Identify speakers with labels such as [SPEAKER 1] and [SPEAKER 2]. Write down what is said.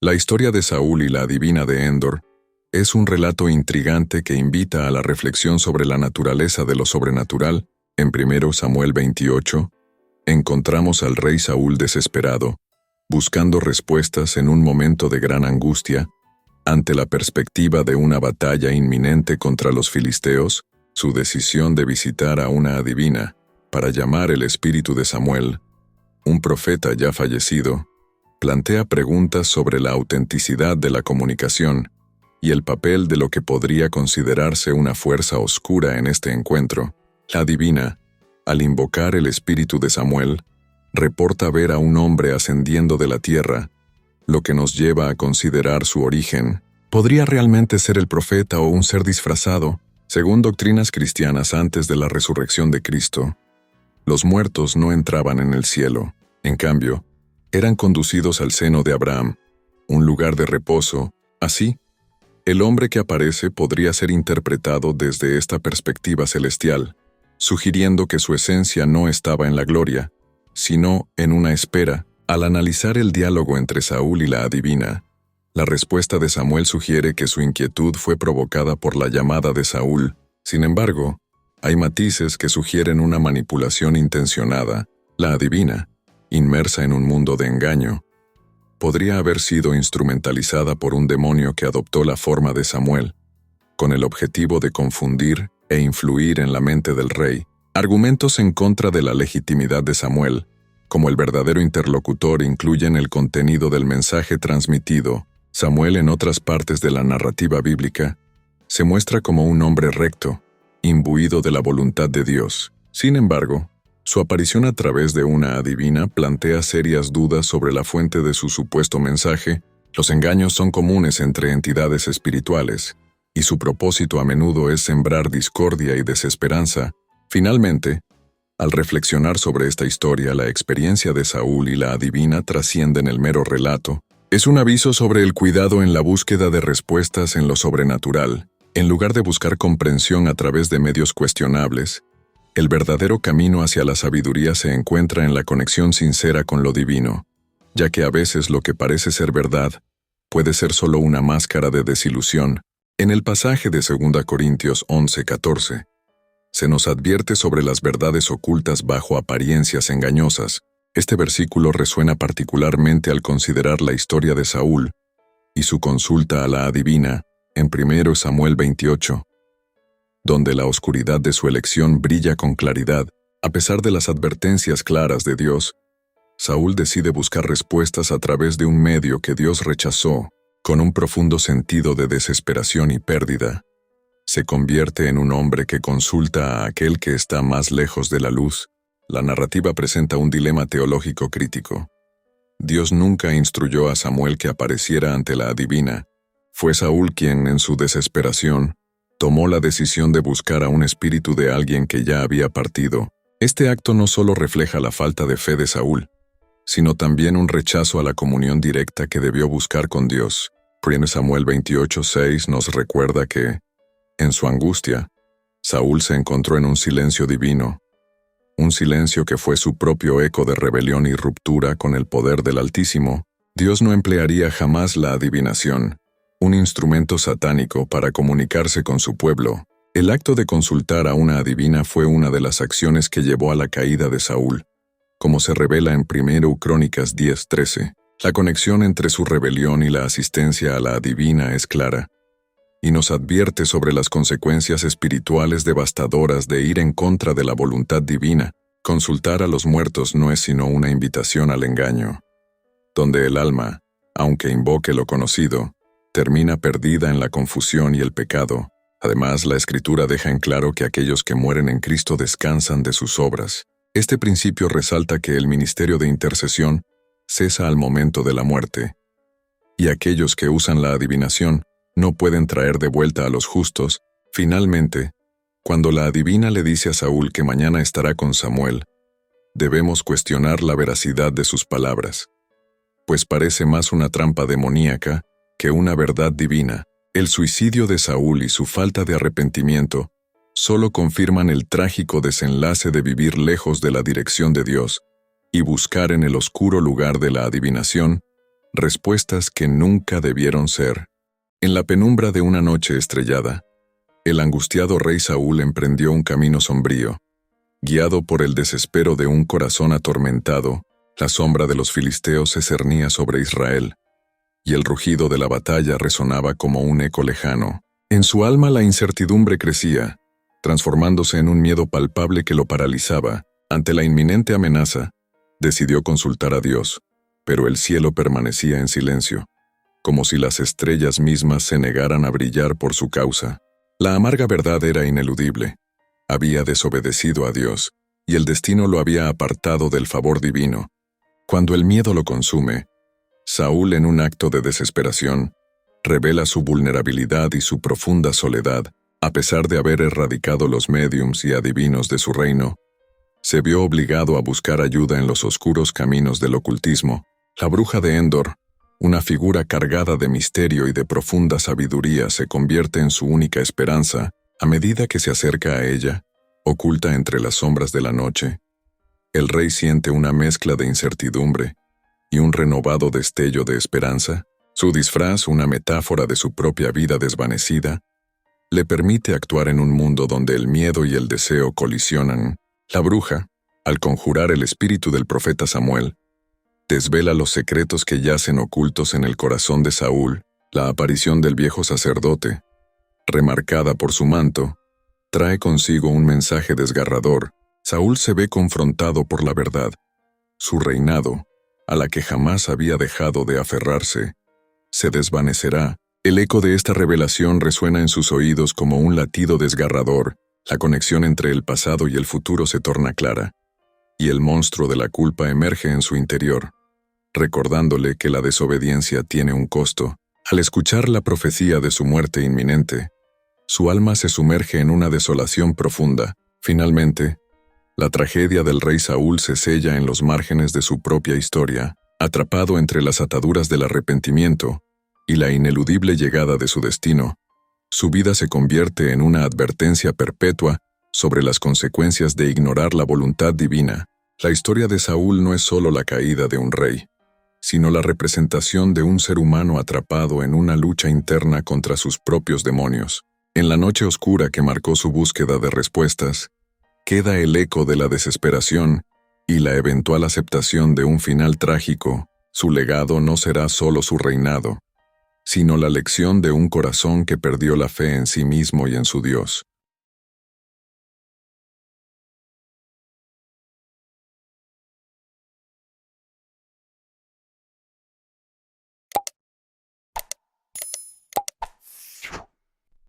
[SPEAKER 1] La historia de Saúl y la adivina de Endor es un relato intrigante que invita a la reflexión sobre la naturaleza de lo sobrenatural. En 1 Samuel 28, encontramos al rey Saúl desesperado, buscando respuestas en un momento de gran angustia, ante la perspectiva de una batalla inminente contra los filisteos. Su decisión de visitar a una adivina para llamar el espíritu de Samuel, un profeta ya fallecido, plantea preguntas sobre la autenticidad de la comunicación y el papel de lo que podría considerarse una fuerza oscura en este encuentro. La adivina, al invocar el espíritu de Samuel, reporta ver a un hombre ascendiendo de la tierra, lo que nos lleva a considerar su origen. ¿Podría realmente ser el profeta o un ser disfrazado? Según doctrinas cristianas antes de la resurrección de Cristo, los muertos no entraban en el cielo. En cambio, eran conducidos al seno de Abraham, un lugar de reposo. Así, el hombre que aparece podría ser interpretado desde esta perspectiva celestial, sugiriendo que su esencia no estaba en la gloria, sino en una espera. Al analizar el diálogo entre Saúl y la adivina, la respuesta de Samuel sugiere que su inquietud fue provocada por la llamada de Saúl. Sin embargo, hay matices que sugieren una manipulación intencionada. La adivina, inmersa en un mundo de engaño, podría haber sido instrumentalizada por un demonio que adoptó la forma de Samuel, con el objetivo de confundir e influir en la mente del rey. Argumentos en contra de la legitimidad de Samuel, como el verdadero interlocutor, incluyen el contenido del mensaje transmitido. Samuel, en otras partes de la narrativa bíblica, se muestra como un hombre recto, imbuido de la voluntad de Dios. Sin embargo, su aparición a través de una adivina plantea serias dudas sobre la fuente de su supuesto mensaje. Los engaños son comunes entre entidades espirituales, y su propósito a menudo es sembrar discordia y desesperanza. Finalmente, al reflexionar sobre esta historia, la experiencia de Saúl y la adivina trascienden el mero relato. Es un aviso sobre el cuidado en la búsqueda de respuestas en lo sobrenatural. En lugar de buscar comprensión a través de medios cuestionables, el verdadero camino hacia la sabiduría se encuentra en la conexión sincera con lo divino, ya que a veces lo que parece ser verdad puede ser solo una máscara de desilusión. En el pasaje de 2 Corintios 11:14, se nos advierte sobre las verdades ocultas bajo apariencias engañosas. Este versículo resuena particularmente al considerar la historia de Saúl y su consulta a la adivina en 1 Samuel 28, donde la oscuridad de su elección brilla con claridad. A pesar de las advertencias claras de Dios, Saúl decide buscar respuestas a través de un medio que Dios rechazó. Con un profundo sentido de desesperación y pérdida, se convierte en un hombre que consulta a aquel que está más lejos de la luz. La narrativa presenta un dilema teológico crítico. Dios nunca instruyó a Samuel que apareciera ante la adivina. Fue Saúl quien, en su desesperación, tomó la decisión de buscar a un espíritu de alguien que ya había partido. Este acto no solo refleja la falta de fe de Saúl, sino también un rechazo a la comunión directa que debió buscar con Dios. 1 Samuel 28:6 nos recuerda que, en su angustia, Saúl se encontró en un silencio divino, un silencio que fue su propio eco de rebelión y ruptura con el poder del Altísimo. Dios no emplearía jamás la adivinación, un instrumento satánico, para comunicarse con su pueblo. El acto de consultar a una adivina fue una de las acciones que llevó a la caída de Saúl, como se revela en 1 Crónicas 10:13. La conexión entre su rebelión y la asistencia a la adivina es clara, y nos advierte sobre las consecuencias espirituales devastadoras de ir en contra de la voluntad divina. Consultar a los muertos no es sino una invitación al engaño, donde el alma, aunque invoque lo conocido, termina perdida en la confusión y el pecado. Además, la Escritura deja en claro que aquellos que mueren en Cristo descansan de sus obras. Este principio resalta que el ministerio de intercesión cesa al momento de la muerte, y aquellos que usan la adivinación no pueden traer de vuelta a los justos. Finalmente, cuando la adivina le dice a Saúl que mañana estará con Samuel, debemos cuestionar la veracidad de sus palabras, pues parece más una trampa demoníaca que una verdad divina. El suicidio de Saúl y su falta de arrepentimiento solo confirman el trágico desenlace de vivir lejos de la dirección de Dios y buscar en el oscuro lugar de la adivinación respuestas que nunca debieron ser. En la penumbra de una noche estrellada, el angustiado rey Saúl emprendió un camino sombrío. Guiado por el desespero de un corazón atormentado, la sombra de los filisteos se cernía sobre Israel, y el rugido de la batalla resonaba como un eco lejano. En su alma la incertidumbre crecía, transformándose en un miedo palpable que lo paralizaba. Ante la inminente amenaza, decidió consultar a Dios, pero el cielo permanecía en silencio, como si las estrellas mismas se negaran a brillar por su causa. La amarga verdad era ineludible. Había desobedecido a Dios, y el destino lo había apartado del favor divino. Cuando el miedo lo consume, Saúl, en un acto de desesperación, revela su vulnerabilidad y su profunda soledad. A pesar de haber erradicado los médiums y adivinos de su reino, se vio obligado a buscar ayuda en los oscuros caminos del ocultismo. La bruja de Endor, una figura cargada de misterio y de profunda sabiduría, se convierte en su única esperanza a medida que se acerca a ella, oculta entre las sombras de la noche. El rey siente una mezcla de incertidumbre y un renovado destello de esperanza. Su disfraz, una metáfora de su propia vida desvanecida, le permite actuar en un mundo donde el miedo y el deseo colisionan. La bruja, al conjurar el espíritu del profeta Samuel, desvela los secretos que yacen ocultos en el corazón de Saúl. La aparición del viejo sacerdote, remarcada por su manto, trae consigo un mensaje desgarrador. Saúl se ve confrontado por la verdad. Su reinado, a la que jamás había dejado de aferrarse, se desvanecerá. El eco de esta revelación resuena en sus oídos como un latido desgarrador. La conexión entre el pasado y el futuro se torna clara, y el monstruo de la culpa emerge en su interior, recordándole que la desobediencia tiene un costo. Al escuchar la profecía de su muerte inminente, su alma se sumerge en una desolación profunda. Finalmente, la tragedia del rey Saúl se sella en los márgenes de su propia historia, atrapado entre las ataduras del arrepentimiento y la ineludible llegada de su destino. Su vida se convierte en una advertencia perpetua sobre las consecuencias de ignorar la voluntad divina. La historia de Saúl no es solo la caída de un rey, sino la representación de un ser humano atrapado en una lucha interna contra sus propios demonios. En la noche oscura que marcó su búsqueda de respuestas, queda el eco de la desesperación y la eventual aceptación de un final trágico. Su legado no será solo su reinado, sino la lección de un corazón que perdió la fe en sí mismo y en su Dios.